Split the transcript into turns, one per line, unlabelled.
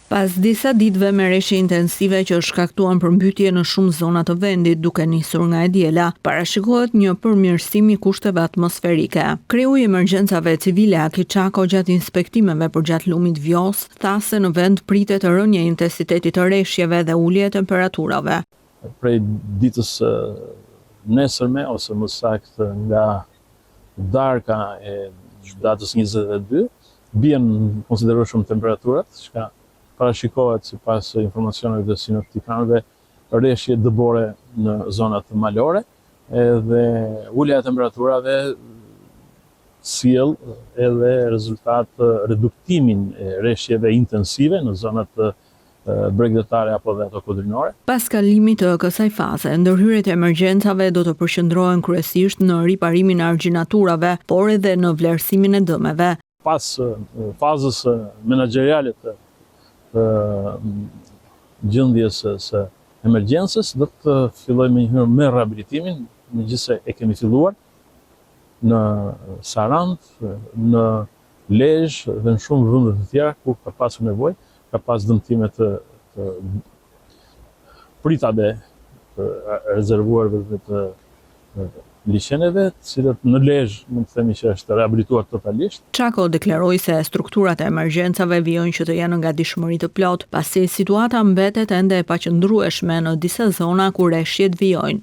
Pas disa ditëve me reshje intensive që shkaktuan përmbytje në shumë zona të vendit duke nisur nga e diela, parashikohet një përmirësim i kushteve atmosferike. Kreu i emergjencave civile Aki Çako gjatë inspektimeve përgjatë lumit Vjos tha se në vend pritet rënje e intensitetit të reshjeve dhe ulje e temperaturave.
Prej ditës nesërme ose më saktë nga darka e datës 22 bien konsiderueshëm temperaturat, çka parashikohet sipas informacioneve të sinoptikanëve rreshje dëbore në zonat malore dhe ulja e temperaturave sjell edhe rezultat reduktimin e rreshjeve intensive në zonat bregdetare apo dhe ato kodrinore.
Pas kalimit të kësaj faze, ndërhyrjet e emergjencave do të përqendrohen kryesisht në riparimin e argjinaturave, por edhe në vlerësimin e dëmeve.
Pas fazës menaxheriale të gjendjes së emergjencës, do të fillojmë njëherë me rehabilitimin, megjithëse e kemi filluar në Sarand, në Lezhë dhe në shumë vende të tjera ku ka pasur nevojë, ka pas dëmtime të pritave të rezervuarve të liçeneve, të cilët në Lezhë mund të themi që është rehabilituar totalisht.
Çako deklaroi se strukturat e emergjencave vijojnë që të jenë nga dishmëri të plot, pasi situata mbetet ende e paqëndrueshme në disa zona ku reshjet vijojnë.